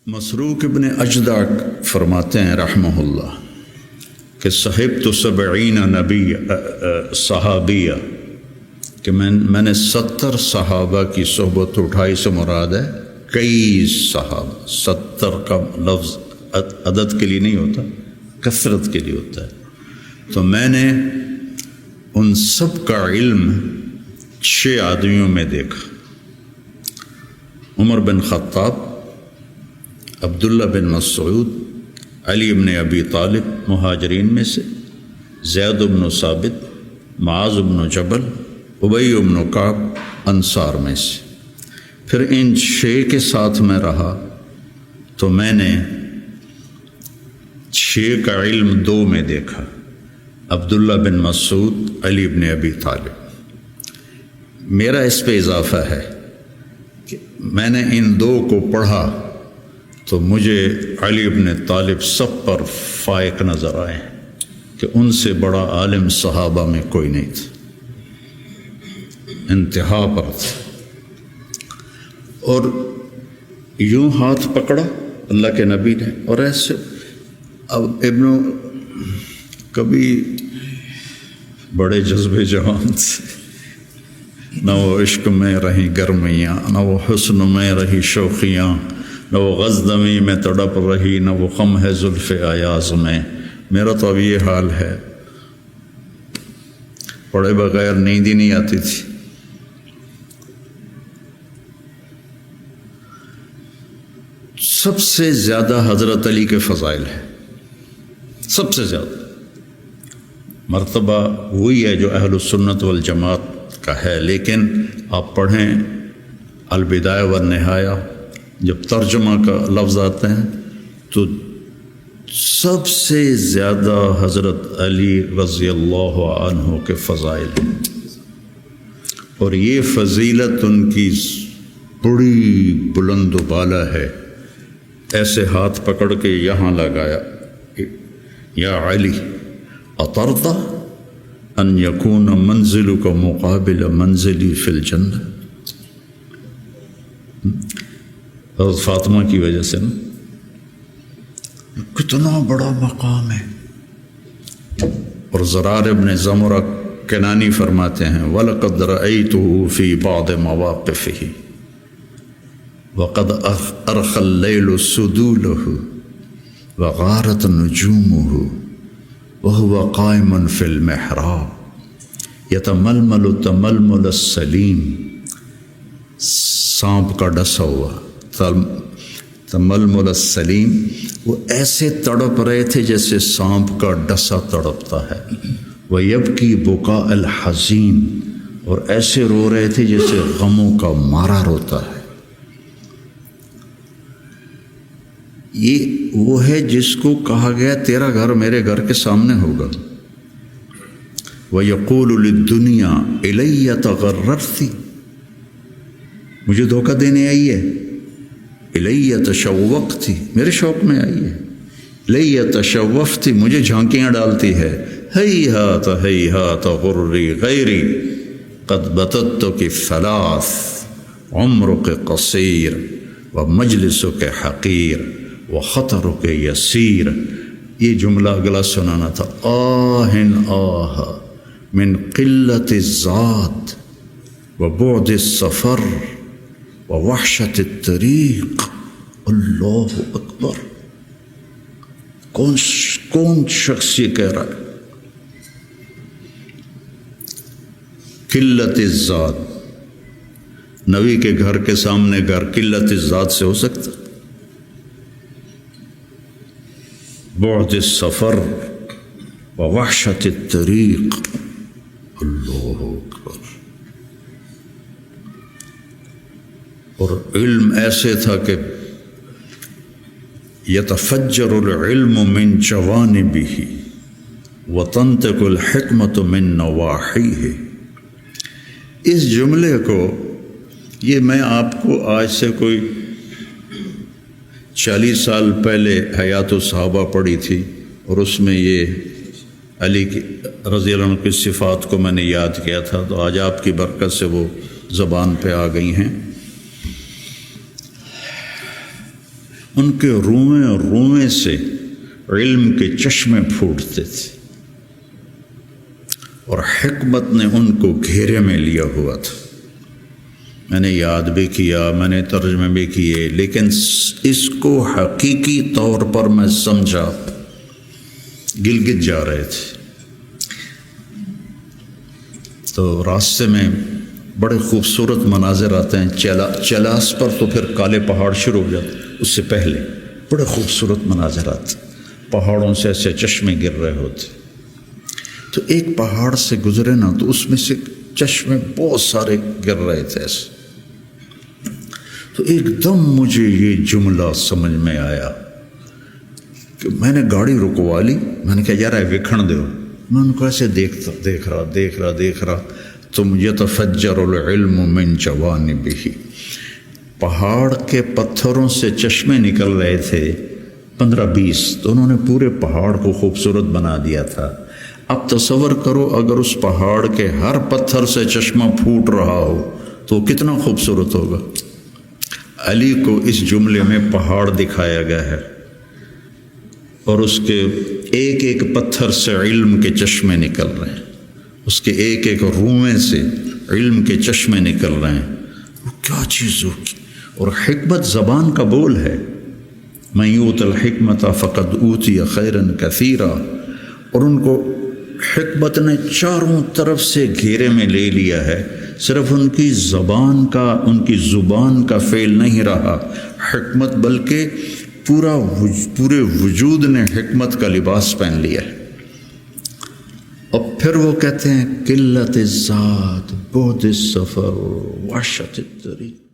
مسروق ابن اجدع فرماتے ہیں رحمہ اللہ کہ صحبت 70 نبی صحابیہ کہ میں نے 70 صحابہ کی صحبت اٹھائی سے مراد ہے کئی صحابہ. 70 کا لفظ عدد کے لیے نہیں ہوتا، کثرت کے لیے ہوتا ہے. تو میں نے ان سب کا علم 6 آدمیوں میں دیکھا. عمر بن خطاب، عبداللہ بن مسعود، علی بن ابی طالب مہاجرین میں سے، زید بن ثابت، معاذ بن جبل، ابی بن کعب انصار میں سے. پھر ان 6 کے ساتھ میں رہا تو میں نے 6 کا علم 2 میں دیکھا، عبداللہ بن مسعود، علی بن ابی طالب. میرا اس پہ اضافہ ہے کہ میں نے ان 2 کو پڑھا تو مجھے علی بن طالب سب پر فائق نظر آئے کہ ان سے بڑا عالم صحابہ میں کوئی نہیں تھا، انتہا پر تھا. اور یوں ہاتھ پکڑا اللہ کے نبی نے، اور ایسے اب کبھی بڑے جذبے جوان سے، نہ وہ عشق میں رہی گرمیاں، نہ وہ حسن میں رہی شوخیاں، نہ وہ غزدمی میں تڑپ رہی، نہ وہ خم ہے زلف ایاز میں. میرا تو اب یہ حال ہے، پڑھے بغیر نیند ہی نہیں آتی تھی. سب سے زیادہ حضرت علی کے فضائل ہیں، سب سے زیادہ. مرتبہ وہی ہے جو اہل السنت والجماعت کا ہے، لیکن آپ پڑھیں البدایہ والنہایہ، جب ترجمہ کا لفظ آتے ہیں تو سب سے زیادہ حضرت علی رضی اللہ عنہ کے فضائل ہیں. اور یہ فضیلت ان کی بڑی بلند و بالا ہے. ایسے ہاتھ پکڑ کے یہاں لگایا، یا علی اطرضى ان یکون منزلک مقابل منزلی فی الجنہ. حضرت فاطمہ کی وجہ سے نا کتنا بڑا مقام ہے. اور زرار ابن زمرہ کنانی فرماتے ہیں وَلَقَدْ رَأَيْتُهُ فِي بَعْضِ مَوَاقِفِهِ وَقَدْ أَرْخَى اللَّيْلُ سُدُولَهُ وَغَارَتْ نُجُومُهُ وَهُوَ قَائِمٌ فِي الْمِحْرَابِ يَتَمَلْمَلُ تَمَلْمُلَ السَّلِيمِ. سانپ کا ڈسا ہوا تململ السلیم، وہ ایسے تڑپ رہے تھے جیسے سانپ کا ڈسا تڑپتا ہے. وَيَبْكِي بُكَاءَ الْحَزِينِ، اور ایسے رو رہے تھے جیسے غموں کا مارا روتا ہے. یہ وہ ہے جس کو کہا گیا تیرا گھر میرے گھر کے سامنے ہوگا. وَيَقُولُ لِلدُّنْيَا إِلَيَّ تَغَرَّرْتِ، مجھے دھوکہ دینے آئی ہے. الیہ تشوقتی، میرے شوق میں آئی ہے. الیہ تشوفتی، مجھے جھانکیاں ڈالتی ہے. ہیہات غری غیری قد بتتک ثلاث عمرک قصیر ومجلسک حقیر وخطرک یسیر. یہ جملہ اگلا سنانا تھا. آہن آہ من قلت الذات وبعد السفر ووحشت الطریق. اللہ اکبر. کون شخص یہ کہہ رہا ہے؟ قلت الذات، نبی کے گھر کے سامنے گھر قلت الذات سے ہو سکتا؟ بعد السفر ووحشت الطریق. اللہ اکبر. اور علم ایسے تھا کہ یتفجر العلم من جوانبہ وتنطق الحکمت من نواحیہ. اس جملے کو یہ میں آپ کو آج سے کوئی 40 سال پہلے حیات الصحابہ پڑھی تھی، اور اس میں یہ علی کی رضی اللہ عنہ کی صفات کو میں نے یاد کیا تھا، تو آج آپ کی برکت سے وہ زبان پہ آ گئی ہیں. ان کے روئیں سے علم کے چشمے پھوٹتے تھے، اور حکمت نے ان کو گھیرے میں لیا ہوا تھا۔ میں نے یاد بھی کیا، میں نے ترجمے بھی کیے، لیکن اس کو حقیقی طور پر میں سمجھا، گلگت جا رہے تھے تو راستے میں بڑے خوبصورت مناظر آتے ہیں، چلاس پر تو پھر کالے پہاڑ شروع ہو جاتے، اس سے پہلے بڑے خوبصورت مناظر آتے، پہاڑوں سے ایسے چشمے گر رہے ہوتے۔ تو ایک پہاڑ سے گزرے نا تو اس میں سے چشمے بہت سارے گر رہے تھے ایسے۔ تو ایک دم مجھے یہ جملہ سمجھ میں آیا کہ میں نے گاڑی رکوا لی، میں نے کہا یار وکھن دو، میں ان کو ایسے دیکھ رہا تم یتفجر العلم من جوانبہ، پہاڑ کے پتھروں سے چشمے نکل رہے تھے 15-20، تو انہوں نے پورے پہاڑ کو خوبصورت بنا دیا تھا۔ اب تصور کرو اگر اس پہاڑ کے ہر پتھر سے چشمہ پھوٹ رہا ہو تو کتنا خوبصورت ہوگا۔ علی کو اس جملے میں پہاڑ دکھایا گیا ہے، اور اس کے ایک ایک پتھر سے علم کے چشمے نکل رہے ہیں، اس کے ایک ایک روئیں سے علم کے چشمے نکل رہے ہیں۔ وہ کیا چیز ہوگی؟ اور حکمت زبان کا بول ہے، من یؤت الحکمت فقد اوتی خیرا کثیرا، اور ان کو حکمت نے چاروں طرف سے گھیرے میں لے لیا ہے۔ صرف ان کی زبان کا فعل نہیں رہا حکمت، بلکہ پورے وجود نے حکمت کا لباس پہن لیا ہے۔ اور پھر وہ کہتے ہیں قلت الذات، بعد السفر، وحشت الطریق۔